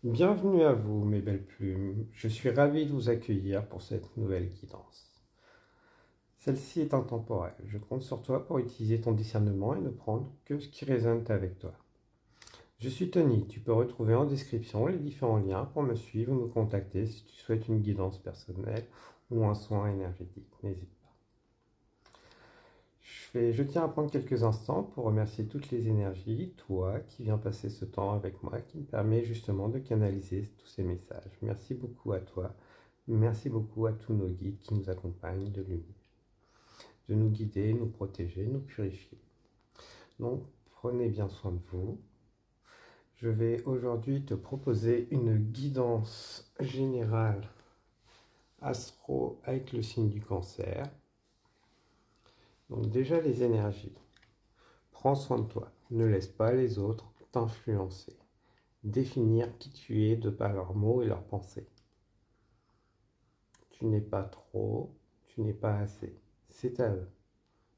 Bienvenue à vous, mes belles plumes. Je suis ravi de vous accueillir pour cette nouvelle guidance. Celle-ci est intemporelle. Je compte sur toi pour utiliser ton discernement et ne prendre que ce qui résonne avec toi. Je suis Tony. Tu peux retrouver en description les différents liens pour me suivre ou me contacter si tu souhaites une guidance personnelle ou un soin énergétique. N'hésite pas. Je tiens à prendre quelques instants pour remercier toutes les énergies, toi qui viens passer ce temps avec moi, qui me permet justement de canaliser tous ces messages. Merci beaucoup à toi, merci beaucoup à tous nos guides qui nous accompagnent de lumière, de nous guider, nous protéger, nous purifier. Donc, prenez bien soin de vous. Je vais aujourd'hui te proposer une guidance générale astro avec le signe du Cancer. Donc déjà les énergies. Prends soin de toi, ne laisse pas les autres t'influencer. Définir qui tu es de par leurs mots et leurs pensées. Tu n'es pas trop, tu n'es pas assez. C'est à eux.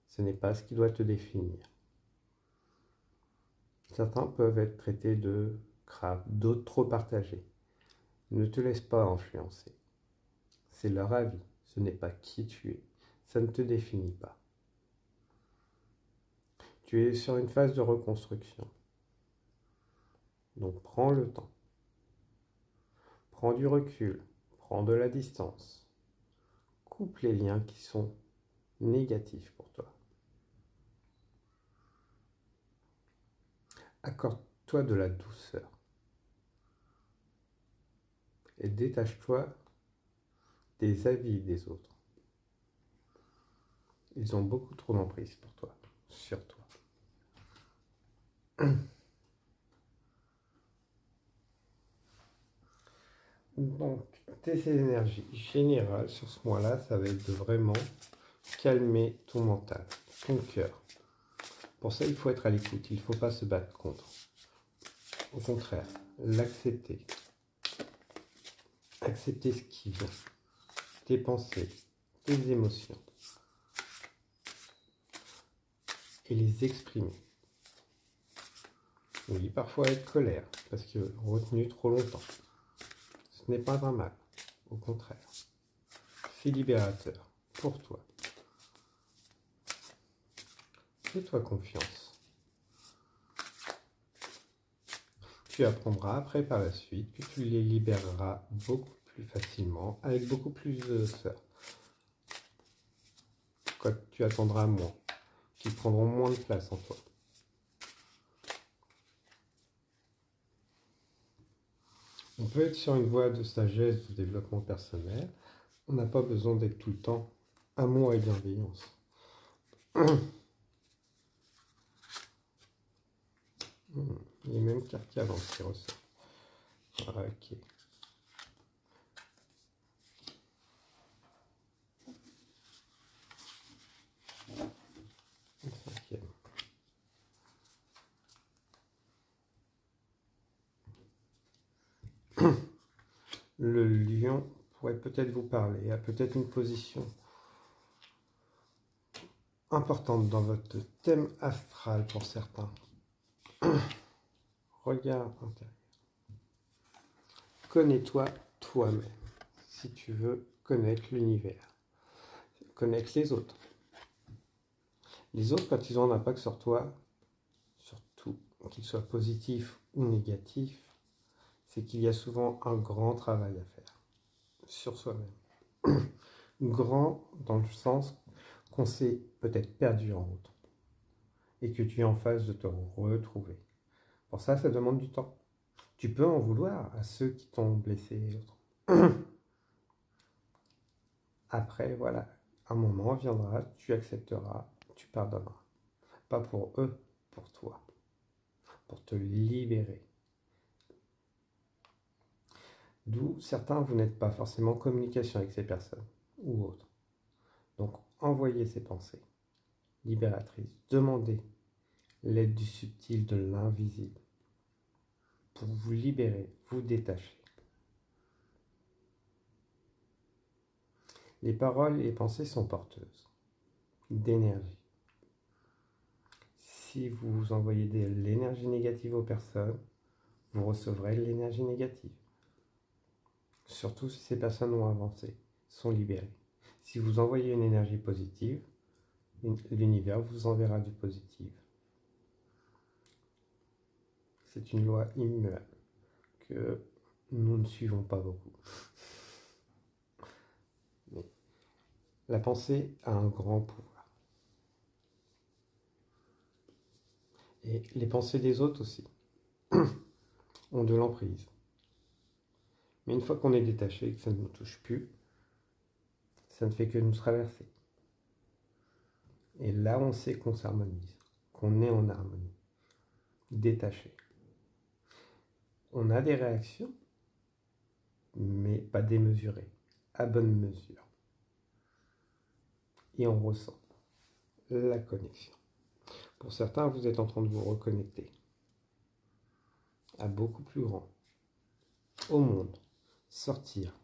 Ce n'est pas ce qui doit te définir. Certains peuvent être traités de crabes, d'autres trop partagés. Ne te laisse pas influencer. C'est leur avis, ce n'est pas qui tu es. Ça ne te définit pas. Tu es sur une phase de reconstruction. Donc prends le temps. Prends du recul, prends de la distance. Coupe les liens qui sont négatifs pour toi. Accorde-toi de la douceur. Et détache-toi des avis des autres. Ils ont beaucoup trop d'emprise pour toi, sur toi. Donc, tes énergies générales sur ce mois-là, ça va être de vraiment calmer ton mental, ton cœur. Pour ça, il faut être à l'écoute, il ne faut pas se battre contre. Au contraire, l'accepter. Accepter ce qui vient, tes pensées, tes émotions. Et les exprimer. Oui, parfois avec colère, parce que retenu trop longtemps. Ce n'est pas un mal, au contraire. C'est libérateur, pour toi. Fais-toi confiance. Tu apprendras après par la suite que tu les libéreras beaucoup plus facilement, avec beaucoup plus de douceur. Quoi que tu attendras moins, qui prendront moins de place en toi. On peut être sur une voie de sagesse, de développement personnel. On n'a pas besoin d'être tout le temps amour et bienveillance. Il y a même cartes avant qui ressort. Ok. Cinquième. Le lion pourrait peut-être vous parler, a peut-être une position importante dans votre thème astral pour certains. Regard intérieur. Connais-toi toi-même, si tu veux connaître l'univers. Connaître les autres. Les autres, quand ils ont un impact sur toi, surtout qu'ils soient positifs ou négatifs, c'est qu'il y a souvent un grand travail à faire sur soi-même. Grand dans le sens qu'on s'est peut-être perdu en route et que tu es en phase de te retrouver. Pour ça, ça demande du temps. Tu peux en vouloir à ceux qui t'ont blessé et autres. Après, voilà, un moment viendra, tu accepteras, tu pardonneras. Pas pour eux, pour toi. Pour te libérer. D'où certains, vous n'êtes pas forcément en communication avec ces personnes ou autres. Donc, envoyez ces pensées libératrices. Demandez l'aide du subtil, de l'invisible, pour vous libérer, vous détacher. Les paroles et les pensées sont porteuses d'énergie. Si vous envoyez de l'énergie négative aux personnes, vous recevrez de l'énergie négative. Surtout si ces personnes ont avancé, sont libérées. Si vous envoyez une énergie positive, l'univers vous enverra du positif. C'est une loi immuable que nous ne suivons pas beaucoup. Mais la pensée a un grand pouvoir. Et les pensées des autres aussi ont de l'emprise. Mais une fois qu'on est détaché, que ça ne nous touche plus, ça ne fait que nous traverser. Et là, on sait qu'on s'harmonise, qu'on est en harmonie, détaché. On a des réactions, mais pas démesurées, à bonne mesure. Et on ressent la connexion. Pour certains, vous êtes en train de vous reconnecter à beaucoup plus grand, au monde, sortir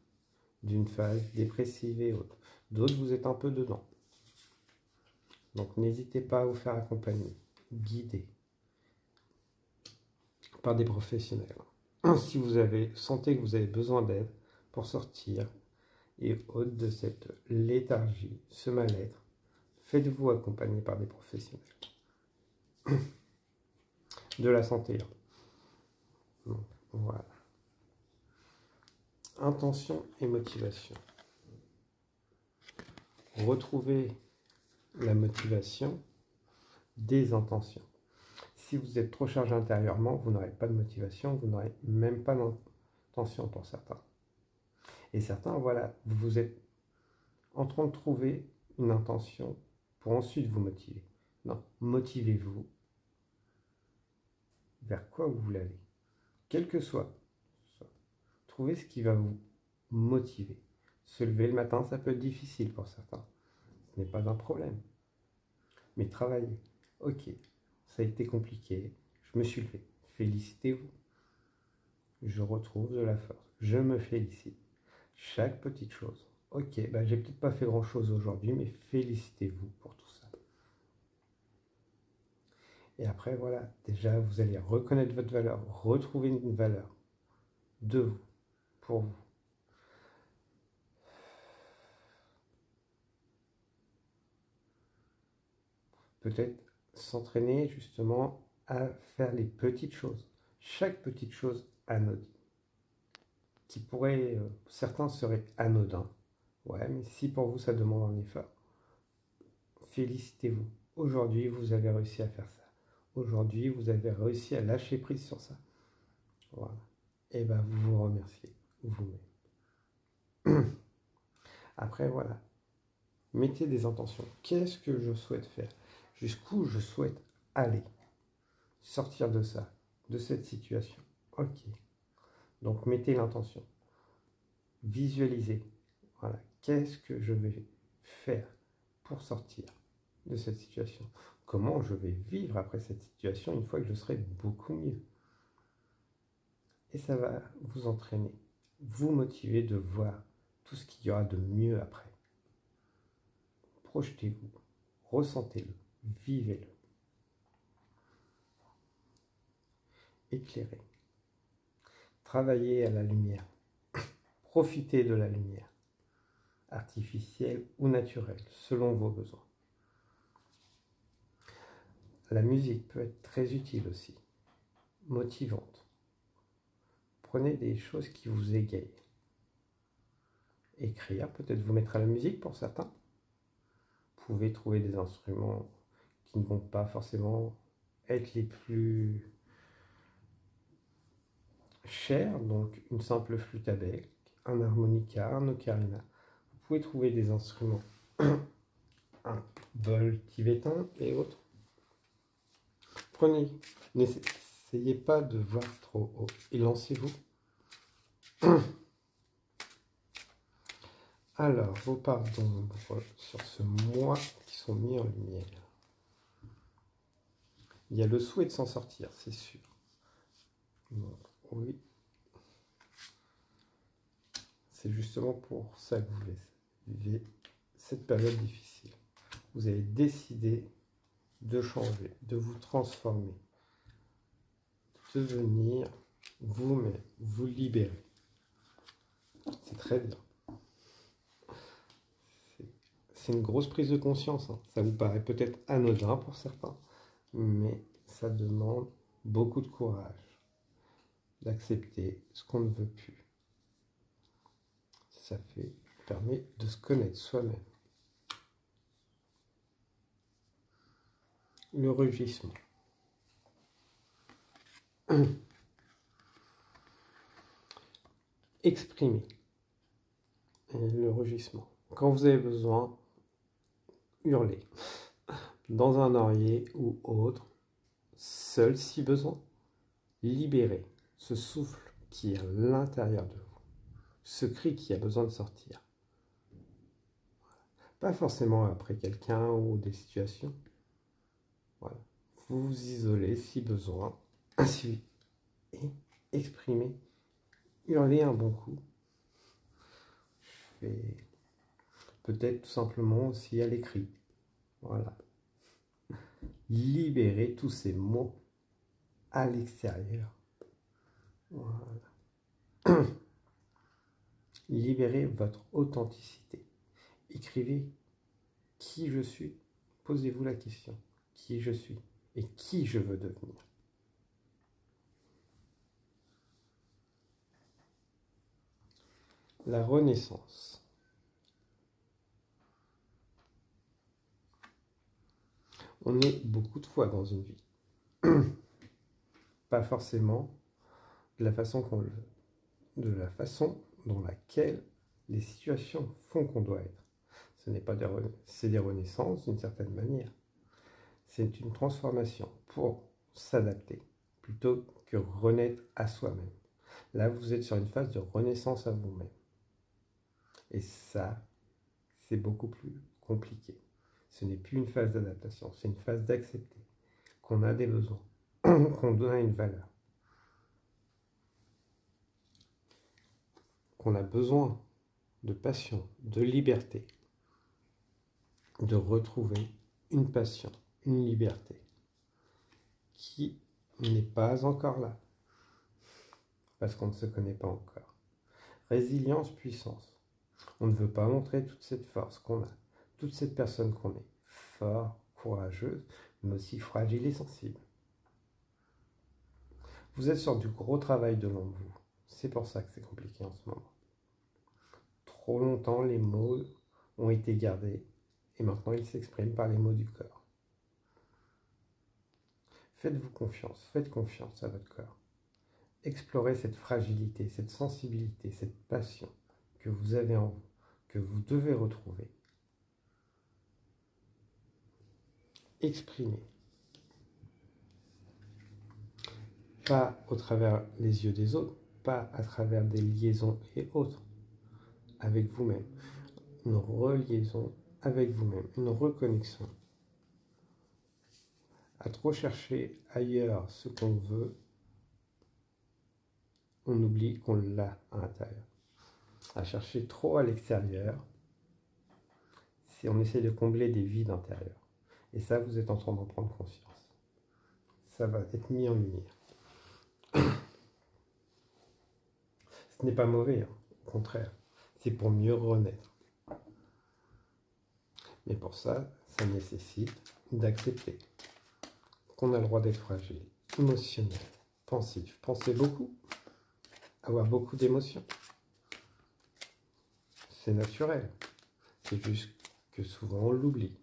d'une phase dépressive et autre. D'autres, vous êtes un peu dedans. Donc n'hésitez pas à vous faire accompagner, guider par des professionnels. Si vous sentez que vous avez besoin d'aide pour sortir et au-delà de cette léthargie, ce mal-être, faites-vous accompagner par des professionnels de la santé. Donc, voilà. Intention et motivation. Retrouvez la motivation des intentions. Si vous êtes trop chargé intérieurement, vous n'aurez pas de motivation, vous n'aurez même pas d'intention pour certains. Et certains, voilà, vous êtes en train de trouver une intention pour ensuite vous motiver. Non, motivez-vous vers quoi vous voulez aller. Quel que soit. Trouvez ce qui va vous motiver. Se lever le matin, ça peut être difficile pour certains. Ce n'est pas un problème. Mais travaillez. Ok, ça a été compliqué. Je me suis levé. Félicitez-vous. Je retrouve de la force. Je me félicite. Chaque petite chose. Ok, j'ai peut-être pas fait grand-chose aujourd'hui, mais félicitez-vous pour tout ça. Et après, voilà, déjà, vous allez reconnaître votre valeur, retrouver une valeur de vous, pour vous. Peut-être s'entraîner justement à faire les petites choses. Chaque petite chose anodine. Qui pourrait, certains seraient anodins. Ouais, mais si pour vous ça demande un effort, félicitez-vous. Aujourd'hui, vous avez réussi à faire ça. Aujourd'hui, vous avez réussi à lâcher prise sur ça. Voilà. Et vous vous remerciez vous-même. Après, voilà. Mettez des intentions. Qu'est-ce que je souhaite faire? Jusqu'où je souhaite aller? Sortir de ça, de cette situation. Ok. Donc, mettez l'intention. Visualisez. Voilà. Qu'est-ce que je vais faire pour sortir de cette situation? Comment je vais vivre après cette situation une fois que je serai beaucoup mieux? Et ça va vous entraîner, vous motiver de voir tout ce qu'il y aura de mieux après. Projetez-vous, ressentez-le, vivez-le. Éclairez. Travaillez à la lumière. Profitez de la lumière, artificielle ou naturelle, selon vos besoins. La musique peut être très utile aussi, motivante. Prenez des choses qui vous égayent. Écrire, peut-être vous mettre à la musique pour certains. Vous pouvez trouver des instruments qui ne vont pas forcément être les plus chers, donc une simple flûte à bec, un harmonica, un ocarina. Vous pouvez trouver des instruments, un bol tibétain et autres. Prenez, n'essayez pas de voir trop haut et lancez-vous. Alors, vos parts d'ombre sur ce mois qui sont mis en lumière. Il y a le souhait de s'en sortir, c'est sûr. Donc, oui. C'est justement pour ça que vous vivez cette période difficile. Vous avez décidé de changer, de vous transformer, de devenir vous-même, vous libérez. C'est très bien. C'est une grosse prise de conscience, hein. Ça vous paraît peut-être anodin pour certains, mais ça demande beaucoup de courage d'accepter ce qu'on ne veut plus. Ça permet de se connaître soi-même. Le rugissement. Exprimer le rugissement. Quand vous avez besoin, hurler. Dans un oreiller ou autre, seul si besoin. Libérez ce souffle qui est à l'intérieur de vous. Ce cri qui a besoin de sortir. Pas forcément après quelqu'un ou des situations. Voilà. Vous vous isolez si besoin. Ainsi, et exprimez. Hurlez un bon coup. Je fais peut-être tout simplement aussi à l'écrit. Voilà. Libérez tous ces mots à l'extérieur. Voilà. Libérez votre authenticité. Écrivez qui je suis. Posez-vous la question. Qui je suis et qui je veux devenir. La renaissance. On est beaucoup de fois dans une vie. Pas forcément de la façon qu'on le veut. De la façon dans laquelle les situations font qu'on doit être. Ce n'est pas c'est des renaissances d'une certaine manière. C'est une transformation pour s'adapter plutôt que renaître à soi-même. Là, vous êtes sur une phase de renaissance à vous-même. Et ça, c'est beaucoup plus compliqué. Ce n'est plus une phase d'adaptation, c'est une phase d'accepter qu'on a des besoins, qu'on a une valeur, qu'on a besoin de passion, de liberté, de retrouver une passion, une liberté qui n'est pas encore là, parce qu'on ne se connaît pas encore. Résilience, puissance. On ne veut pas montrer toute cette force qu'on a, toute cette personne qu'on est, fort, courageuse, mais aussi fragile et sensible. Vous êtes sur du gros travail devant vous. C'est pour ça que c'est compliqué en ce moment. Trop longtemps, les mots ont été gardés et maintenant ils s'expriment par les mots du corps. Faites-vous confiance, faites confiance à votre corps. Explorez cette fragilité, cette sensibilité, cette passion que vous avez en vous, que vous devez retrouver. Exprimez. Pas au travers les yeux des autres, pas à travers des liaisons et autres, avec vous-même. Une reliaison avec vous-même, une reconnexion. À trop chercher ailleurs ce qu'on veut, on oublie qu'on l'a à l'intérieur. À chercher trop à l'extérieur, si on essaie de combler des vides intérieurs. Et ça, vous êtes en train d'en prendre conscience. Ça va être mis en lumière. Ce n'est pas mauvais, hein. Au contraire. C'est pour mieux renaître. Mais pour ça, ça nécessite d'accepter qu'on a le droit d'être fragile, émotionnel, pensif. Penser beaucoup, avoir beaucoup d'émotions. C'est naturel. C'est juste que souvent on l'oublie.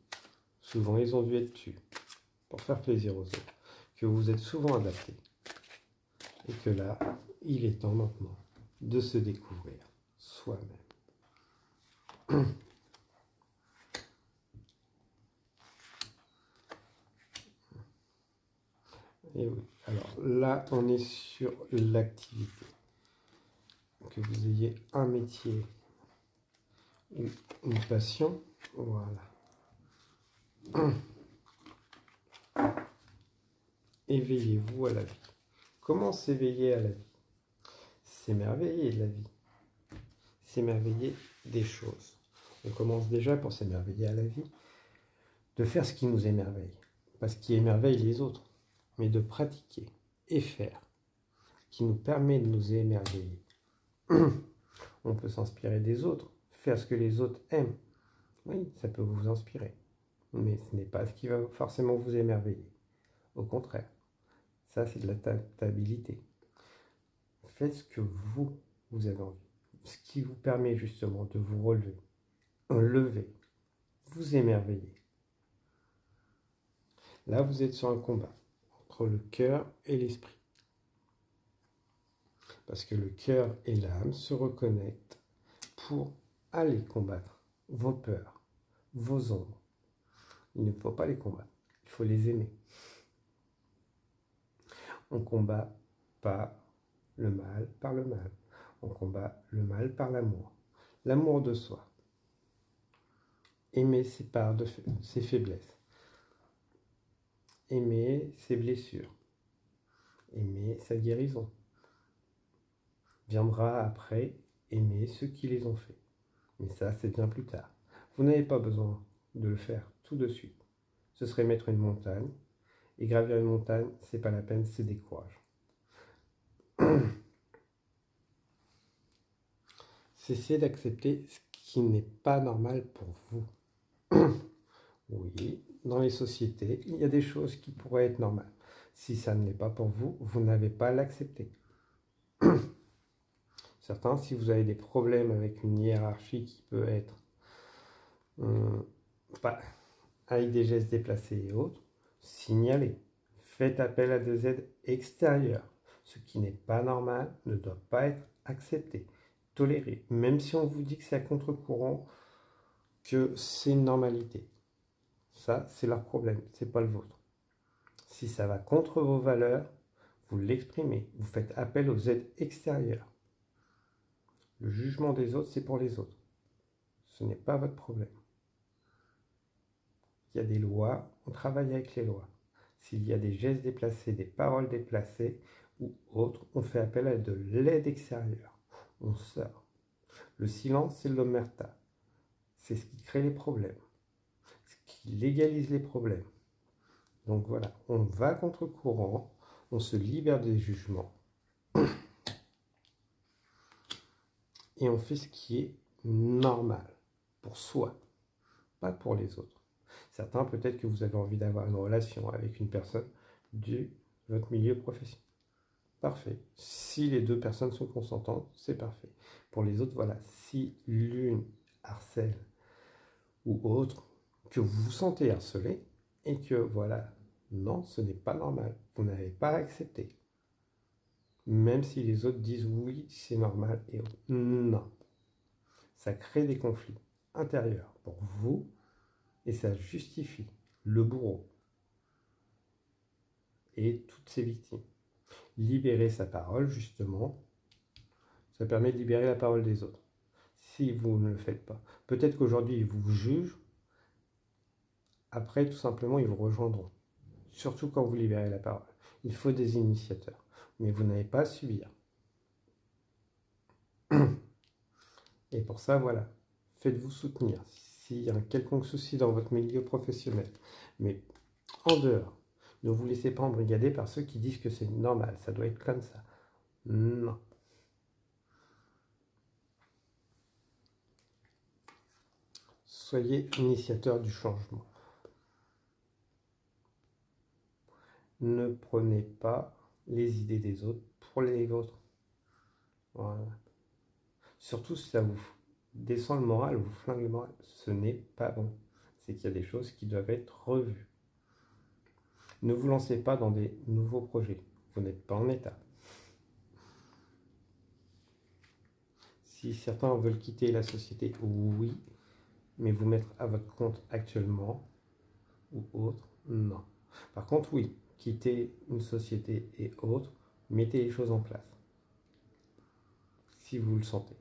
Souvent ils ont dû être tus pour faire plaisir aux autres. Que vous êtes souvent adapté. Et que là, il est temps maintenant de se découvrir soi-même. Et oui, alors là, on est sur l'activité. Que vous ayez un métier ou une passion, voilà. Éveillez-vous à la vie. Comment s'éveiller à la vie? S'émerveiller de la vie. S'émerveiller des choses. On commence déjà pour s'émerveiller à la vie, de faire ce qui nous émerveille. Pas ce qui émerveille les autres, mais de pratiquer et faire. qui nous permet de nous émerveiller. On peut s'inspirer des autres, faire ce que les autres aiment. Oui, ça peut vous inspirer, mais ce n'est pas ce qui va forcément vous émerveiller. Au contraire, ça c'est de l'adaptabilité. Faites ce que vous avez envie, ce qui vous permet justement de vous relever, lever, vous émerveiller. Là, vous êtes sur un combat entre le cœur et l'esprit. Parce que le cœur et l'âme se reconnectent pour aller combattre vos peurs, vos ombres. Il ne faut pas les combattre, il faut les aimer. On combat pas le mal par le mal, on combat le mal par l'amour. L'amour de soi. Aimer ses parts, ses faiblesses. Aimer ses blessures. Aimer sa guérison. Viendra après aimer ceux qui les ont fait. Mais ça, c'est bien plus tard. Vous n'avez pas besoin de le faire tout de suite. Ce serait mettre une montagne. Et gravir une montagne, c'est pas la peine, c'est des courages. Cessez d'accepter ce qui n'est pas normal pour vous. Oui, dans les sociétés, il y a des choses qui pourraient être normales. Si ça ne l'est pas pour vous, vous n'avez pas à l'accepter. Certains, si vous avez des problèmes avec une hiérarchie qui peut être avec des gestes déplacés et autres, signalez. Faites appel à des aides extérieures. Ce qui n'est pas normal ne doit pas être accepté, toléré. Même si on vous dit que c'est à contre-courant, que c'est une normalité. Ça, c'est leur problème, c'est pas le vôtre. Si ça va contre vos valeurs, vous l'exprimez. Vous faites appel aux aides extérieures. Le jugement des autres, c'est pour les autres. Ce n'est pas votre problème. Il y a des lois, on travaille avec les lois. S'il y a des gestes déplacés, des paroles déplacées ou autres, on fait appel à de l'aide extérieure. On sort. Le silence, c'est l'omerta. C'est ce qui crée les problèmes. Ce qui légalise les problèmes. Donc voilà, on va contre-courant, on se libère des jugements. Et on fait ce qui est normal pour soi, pas pour les autres. Certains, peut-être que vous avez envie d'avoir une relation avec une personne de votre milieu professionnel. Parfait. Si les deux personnes sont consentantes, c'est parfait. Pour les autres, voilà. Si l'une harcèle ou autre, que vous vous sentez harcelé et que voilà, non, ce n'est pas normal. Vous n'avez pas accepté. Même si les autres disent oui, c'est normal et autres. Non. Ça crée des conflits intérieurs pour vous et ça justifie le bourreau et toutes ses victimes. Libérer sa parole, justement, ça permet de libérer la parole des autres. Si vous ne le faites pas, peut-être qu'aujourd'hui ils vous jugent, après tout simplement ils vous rejoindront. Surtout quand vous libérez la parole. Il faut des initiateurs, mais vous n'avez pas à subir. Et pour ça, voilà, faites-vous soutenir. S'il y a un quelconque souci dans votre milieu professionnel, mais en dehors, ne vous laissez pas embrigader par ceux qui disent que c'est normal, ça doit être comme ça. Non. Soyez initiateur du changement. Ne prenez pas les idées des autres pour les vôtres. Voilà. Surtout si ça vous descend le moral, vous flingue le moral. Ce n'est pas bon. C'est qu'il y a des choses qui doivent être revues. Ne vous lancez pas dans des nouveaux projets. Vous n'êtes pas en état. Si certains veulent quitter la société, oui, mais vous mettre à votre compte actuellement ou autre, non. Par contre, oui, quitter une société et autre, mettez les choses en place. Si vous le sentez.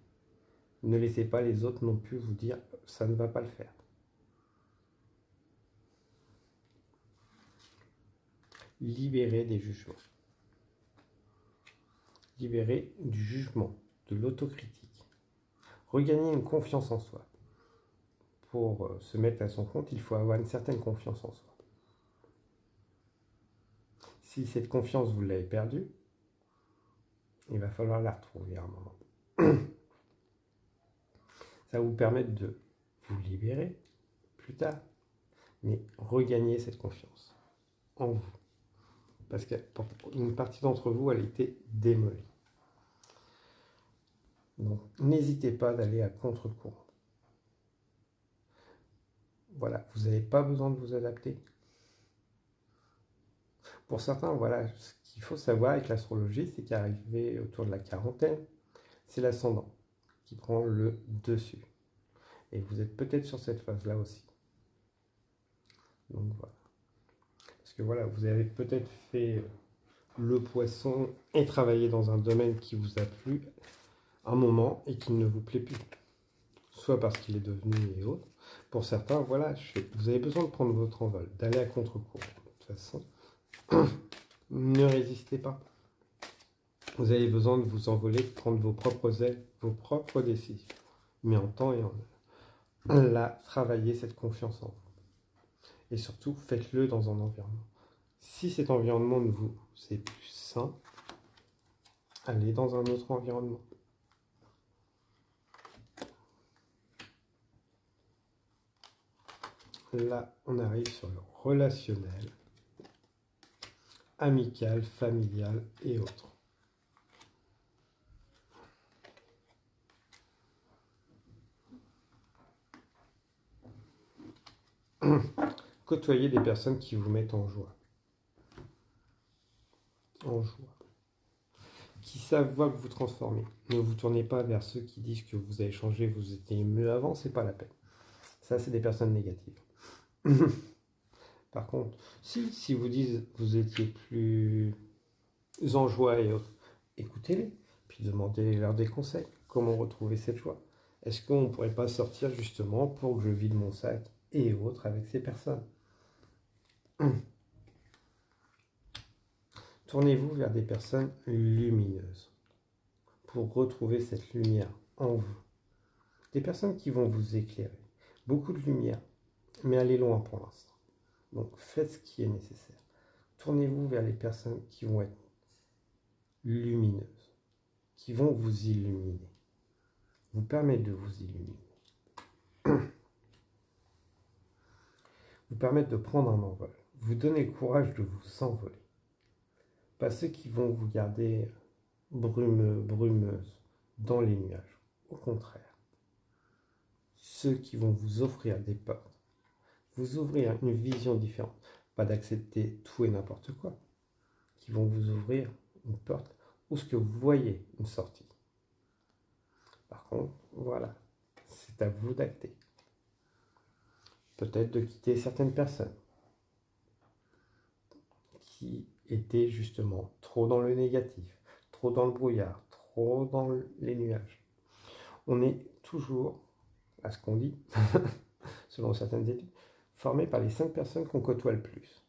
Ne laissez pas les autres non plus vous dire ça ne va pas le faire. Libérez des jugements. Libérez du jugement, de l'autocritique. Regagner une confiance en soi. Pour se mettre à son compte, il faut avoir une certaine confiance en soi. Si cette confiance, vous l'avez perdue, Il va falloir la retrouver à un moment. Ça va vous permettre de vous libérer plus tard, mais regagner cette confiance en vous. Parce qu'une partie d'entre vous, elle a été démolie. Donc, n'hésitez pas d'aller à contre-courant. Voilà, vous n'avez pas besoin de vous adapter. Pour certains, voilà, ce qu'il faut savoir avec l'astrologie, c'est qu'arrivé autour de la quarantaine, c'est l'ascendant qui prend le dessus. Et vous êtes peut-être sur cette phase-là aussi. Donc voilà. Parce que voilà, vous avez peut-être fait le poisson et travaillé dans un domaine qui vous a plu un moment et qui ne vous plaît plus. Soit parce qu'il est devenu et autres. Pour certains, voilà, vous avez besoin de prendre votre envol, d'aller à contre-courant. De toute façon, ne résistez pas. Vous avez besoin de vous envoler, de prendre vos propres ailes, vos propres décisions. Mais en temps et en heure. Là, travaillez cette confiance en vous. Et surtout, faites-le dans un environnement. Si cet environnement de vous, c'est plus sain, allez dans un autre environnement. Là, on arrive sur le relationnel, amical, familial et autres. Côtoyez des personnes qui vous mettent en joie. En joie. Qui savent voir que vous transformez. Ne vous tournez pas vers ceux qui disent que vous avez changé, vous étiez mieux avant, c'est pas la peine. Ça, c'est des personnes négatives. Par contre, si vous dites vous étiez plus en joie et autres, écoutez-les, puis demandez-leur des conseils. Comment retrouver cette joie? Est-ce qu'on ne pourrait pas sortir justement pour que je vide mon sac et autres avec ces personnes? Tournez-vous vers des personnes lumineuses pour retrouver cette lumière en vous. Des personnes qui vont vous éclairer. Beaucoup de lumière, mais allez loin pour l'instant. Donc faites ce qui est nécessaire. Tournez-vous vers les personnes qui vont être lumineuses, qui vont vous illuminer, vous permettre de vous illuminer, vous permettre de prendre un envol, vous donner le courage de vous envoler. Pas ceux qui vont vous garder brumeuse dans les nuages. Au contraire, ceux qui vont vous offrir des portes, vous ouvrir une vision différente, pas d'accepter tout et n'importe quoi, qui vont vous ouvrir une porte où ce que vous voyez une sortie. Par contre, voilà, c'est à vous d'acter. Peut-être de quitter certaines personnes qui étaient justement trop dans le négatif, trop dans le brouillard, trop dans les nuages. On est toujours, à ce qu'on dit, selon certaines études, formé par les 5 personnes qu'on côtoie le plus.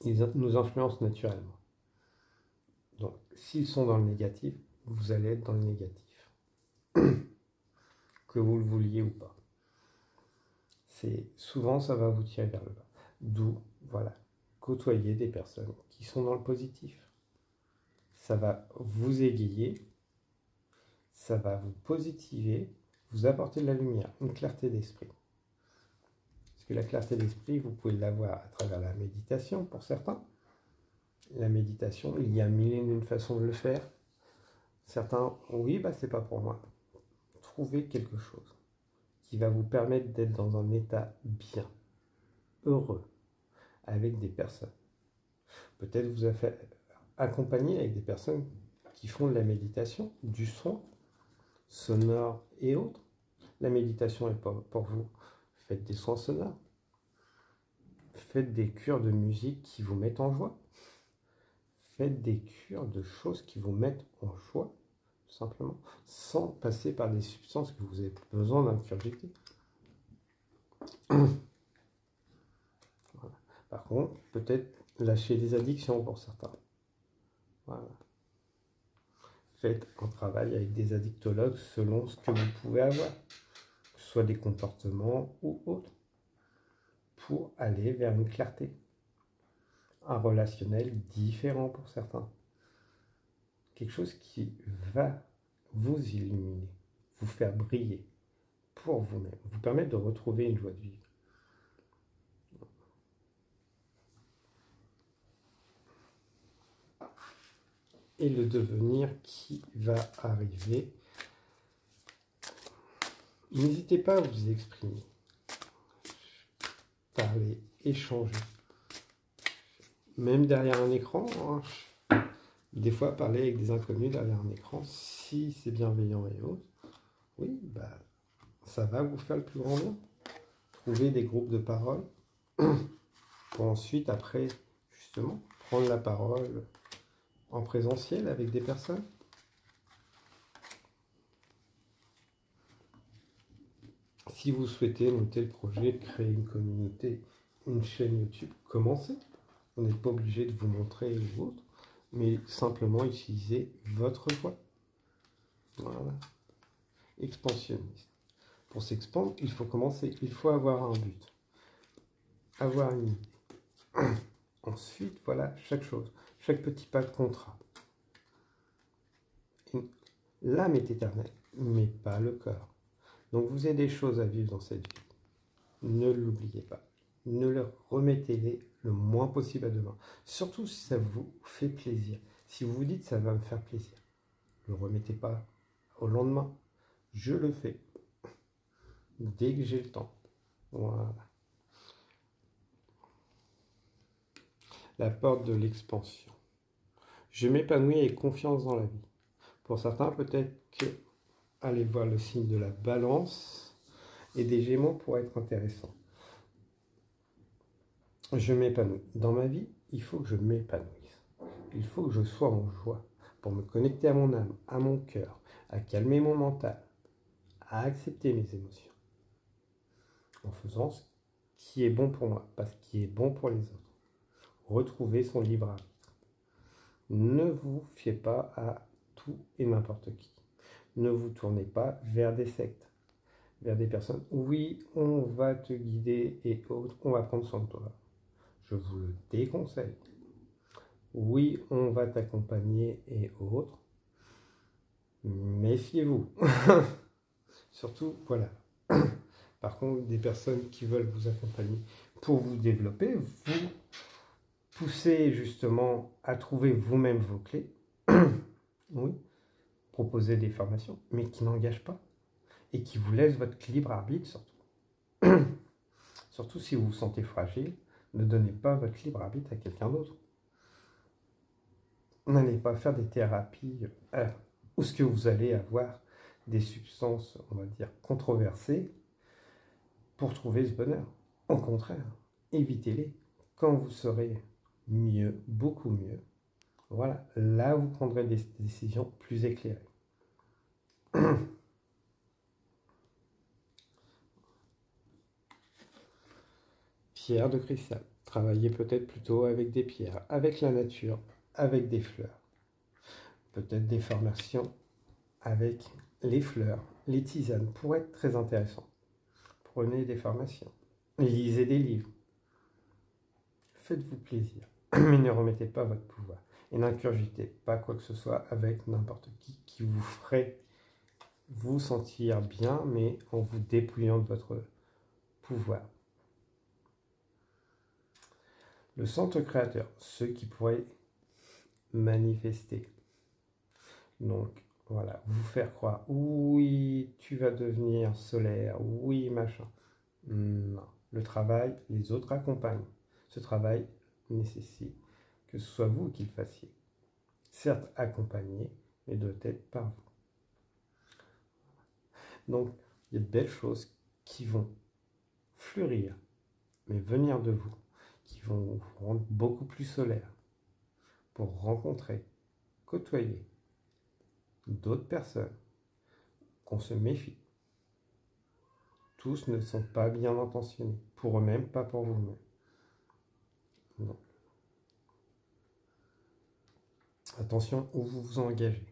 Ils nous influencent naturellement. Donc, s'ils sont dans le négatif, vous allez être dans le négatif. Que vous le vouliez ou pas. Souvent, ça va vous tirer vers le bas. D'où, voilà, côtoyer des personnes qui sont dans le positif. Ça va vous égayer, ça va vous positiver, vous apporter de la lumière, une clarté d'esprit. Parce que la clarté d'esprit, vous pouvez l'avoir à travers la méditation pour certains. La méditation, il y a mille et une façons de le faire. Certains, oui, c'est pas pour moi. Trouvez quelque chose qui va vous permettre d'être dans un état bien, heureux, avec des personnes. Peut-être vous avez accompagné avec des personnes qui font de la méditation, du son, sonore et autres. La méditation est pas pour vous. Faites des sons sonores. Faites des cures de musique qui vous mettent en joie. Faites des cures de choses qui vous mettent en joie, tout simplement, sans passer par des substances que vous avez besoin d'incurgiter. Voilà. Par contre, peut-être lâcher des addictions pour certains. Voilà. Faites un travail avec des addictologues selon ce que vous pouvez avoir, que ce soit des comportements ou autres, pour aller vers une clarté, un relationnel différent pour certains. quelque chose qui va vous illuminer, vous faire briller pour vous-même, vous permettre de retrouver une joie de vivre. Et le devenir qui va arriver. N'hésitez pas à vous exprimer, parler, échanger. Même derrière un écran, hein. Des fois parler avec des inconnus derrière un écran, si c'est bienveillant et autres, oui, bah, ça va vous faire le plus grand bien. Trouver des groupes de parole pour ensuite, après, justement, prendre la parole en présentiel avec des personnes. Si vous souhaitez monter le projet de créer une communauté, une chaîne YouTube, commencez. Vous n'êtes pas obligé de vous montrer les autres, mais simplement utiliser votre voix. Voilà. Expansionniste. Pour s'expandre, il faut commencer, il faut avoir un but, avoir une idée. Ensuite, voilà, chaque chose, chaque petit pas de contrat. L'âme est éternelle, mais pas le corps. Donc vous avez des choses à vivre dans cette vie. Ne l'oubliez pas. Ne le remettez-les le moins possible à demain. Surtout si ça vous fait plaisir. Si vous vous dites ça va me faire plaisir, ne le remettez pas au lendemain. Je le fais dès que j'ai le temps. Voilà. La porte de l'expansion. Je m'épanouis et confiance dans la vie. Pour certains, peut-être que aller voir le signe de la balance et des Gémeaux pourrait être intéressant. Je m'épanouis. Dans ma vie, il faut que je m'épanouisse. Il faut que je sois en joie pour me connecter à mon âme, à mon cœur, à calmer mon mental, à accepter mes émotions. En faisant ce qui est bon pour moi, pas ce qui est bon pour les autres. Retrouver son libre arbitre. Ne vous fiez pas à tout et n'importe qui. Ne vous tournez pas vers des sectes, vers des personnes. Oui, on va te guider et autres, on va prendre soin de toi. Je vous le déconseille. Oui, on va t'accompagner et autres. Méfiez-vous. Surtout, voilà. Par contre, des personnes qui veulent vous accompagner pour vous développer, vous poussez justement à trouver vous-même vos clés. Oui, proposer des formations, mais qui n'engagent pas et qui vous laissent votre libre arbitre surtout. Surtout si vous vous sentez fragile, ne donnez pas votre libre arbitre à quelqu'un d'autre. N'allez pas faire des thérapies où ce que vous allez avoir des substances, on va dire, controversées pour trouver ce bonheur. Au contraire, évitez-les. Quand vous serez mieux, beaucoup mieux, voilà, là vous prendrez des décisions plus éclairées. Pierre de cristal. Travaillez peut-être plutôt avec des pierres, avec la nature, avec des fleurs. Peut-être des formations avec les fleurs, les tisanes pourraient être très intéressant. Prenez des formations, lisez des livres. Faites-vous plaisir, mais ne remettez pas votre pouvoir. Et n'incurgitez pas quoi que ce soit avec n'importe qui vous ferait vous sentir bien, mais en vous dépouillant de votre pouvoir. Le centre créateur, ceux qui pourraient manifester. Donc, voilà, vous faire croire, oui, tu vas devenir solaire, oui, machin. Non, le travail, les autres accompagnent. Ce travail nécessite que ce soit vous qui le fassiez. Certes, accompagné, mais doit être par vous. Donc, il y a de belles choses qui vont fleurir, mais venir de vous, qui vont vous rendre beaucoup plus solaire pour rencontrer, côtoyer d'autres personnes qu'on se méfie. Tous ne sont pas bien intentionnés, pour eux-mêmes, pas pour vous-même. Non. Attention où vous vous engagez,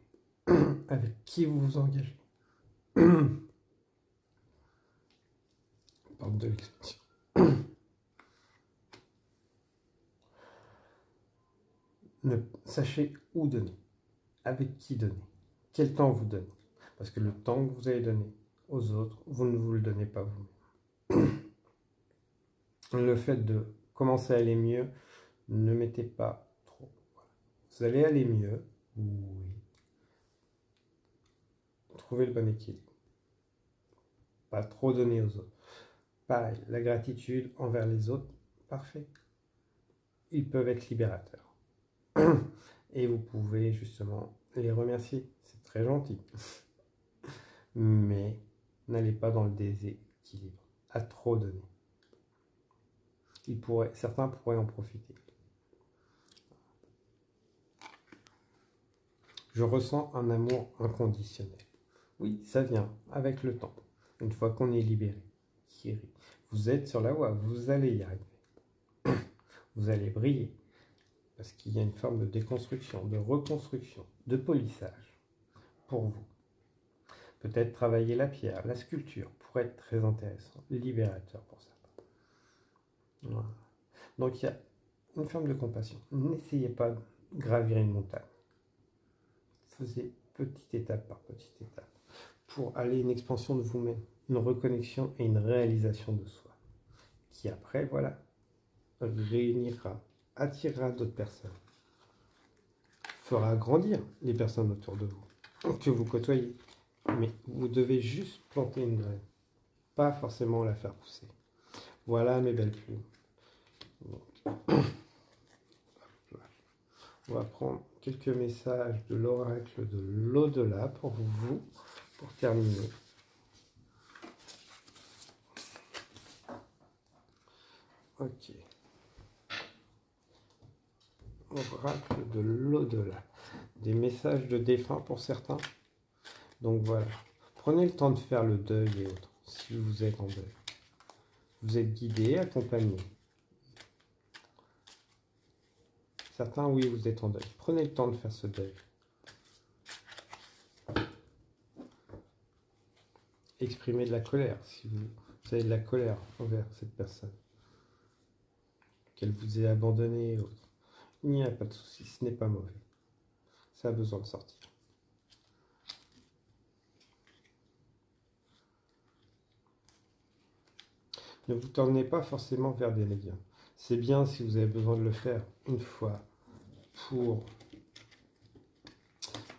avec qui vous vous engagez. Porte de l'expansion. Sachez où donner. avec qui donner, quel temps vous donnez. Parce que le temps que vous allez donner aux autres, vous ne vous le donnez pas vous-même. Le fait de commencer à aller mieux, ne mettez pas trop. Vous allez aller mieux, oui. Trouvez le bon équilibre. Pas trop donner aux autres. Pareil, la gratitude envers les autres, parfait. Ils peuvent être libérateurs. Et vous pouvez justement les remercier. C'est très gentil. Mais n'allez pas dans le déséquilibre. À trop donner. Certains pourraient en profiter. Je ressens un amour inconditionnel. Oui, ça vient avec le temps. Une fois qu'on est libéré. Vous êtes sur la voie, vous allez y arriver. Vous allez briller. Parce qu'il y a une forme de déconstruction, de reconstruction, de polissage pour vous. Peut-être travailler la pierre, la sculpture pourrait être très intéressant, libérateur pour ça. Voilà. Donc il y a une forme de compassion. N'essayez pas de gravir une montagne. Faisez petite étape par petite étape pour aller à une expansion de vous-même, une reconnexion et une réalisation de soi, qui après, voilà, réunira, attirera d'autres personnes, fera grandir les personnes autour de vous, que vous côtoyez. Mais vous devez juste planter une graine, pas forcément la faire pousser. Voilà mes belles plumes. Donc, on va prendre quelques messages de l'oracle de l'au-delà pour vous, pour terminer. Ok. Oracle de l'au-delà. Des messages de défunt pour certains. Donc voilà. Prenez le temps de faire le deuil et autres, si vous êtes en deuil. Vous êtes guidé, accompagné. Certains, oui, vous êtes en deuil. Prenez le temps de faire ce deuil. Exprimez de la colère, si vous avez de la colère envers cette personne. Qu'elle vous ait abandonné et autres. Il n'y a pas de souci, ce n'est pas mauvais. Ça a besoin de sortir. Ne vous tournez pas forcément vers des médiums. C'est bien si vous avez besoin de le faire une fois pour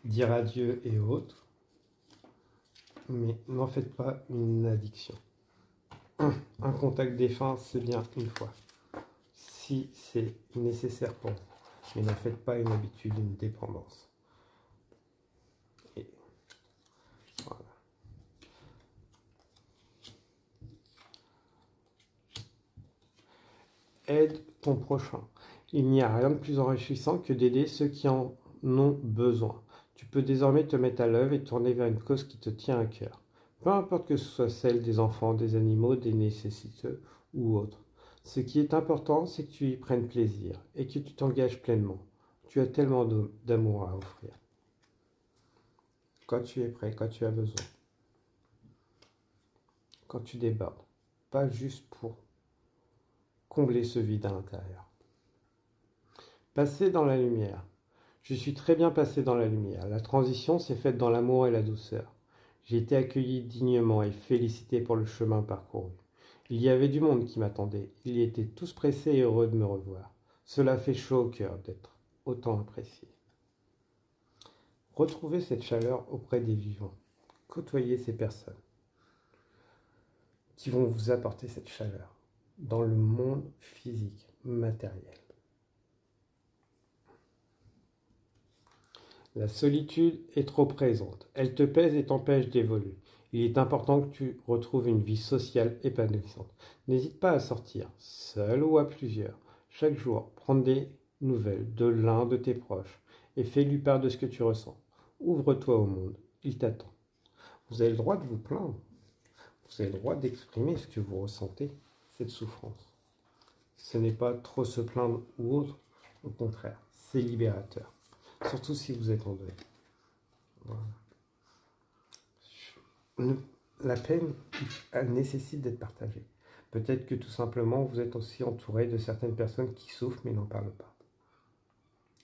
dire adieu et autres, mais n'en faites pas une addiction. Un contact défunt, c'est bien une fois, si c'est nécessaire pour vous, mais n'en faites pas une habitude, une dépendance. Et voilà. Aide ton prochain. Il n'y a rien de plus enrichissant que d'aider ceux qui en ont besoin. Tu peux désormais te mettre à l'œuvre et tourner vers une cause qui te tient à cœur. Peu importe que ce soit celle des enfants, des animaux, des nécessiteux ou autres. Ce qui est important, c'est que tu y prennes plaisir et que tu t'engages pleinement. Tu as tellement d'amour à offrir. Quand tu es prêt, quand tu as besoin. Quand tu débordes. Pas juste pour combler ce vide à l'intérieur. Passer dans la lumière. Je suis très bien passé dans la lumière. La transition s'est faite dans l'amour et la douceur. J'ai été accueilli dignement et félicité pour le chemin parcouru. Il y avait du monde qui m'attendait. Ils étaient tous pressés et heureux de me revoir. Cela fait chaud au cœur d'être autant apprécié. Retrouvez cette chaleur auprès des vivants. Côtoyez ces personnes qui vont vous apporter cette chaleur dans le monde physique, matériel. La solitude est trop présente. Elle te pèse et t'empêche d'évoluer. Il est important que tu retrouves une vie sociale épanouissante. N'hésite pas à sortir, seul ou à plusieurs, chaque jour, prendre des nouvelles de l'un de tes proches et fais-lui part de ce que tu ressens. Ouvre-toi au monde, il t'attend. Vous avez le droit de vous plaindre. Vous avez le droit d'exprimer ce que vous ressentez, cette souffrance. Ce n'est pas trop se plaindre ou autre, au contraire, c'est libérateur. Surtout si vous êtes en deuil. Voilà. La peine, elle nécessite d'être partagée. Peut-être que tout simplement, vous êtes aussi entouré de certaines personnes qui souffrent mais n'en parlent pas.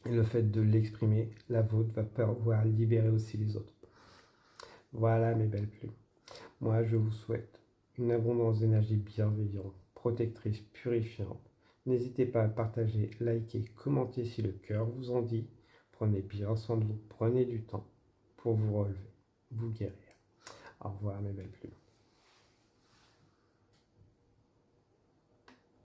Et le fait de l'exprimer, la vôtre va pouvoir libérer aussi les autres. Voilà mes belles plumes. Moi, je vous souhaite une abondance d'énergie bienveillante, protectrice, purifiante. N'hésitez pas à partager, liker, commenter si le cœur vous en dit. Prenez bien soin de vous, prenez du temps pour vous relever, vous guérir. Au revoir mes belles plumes.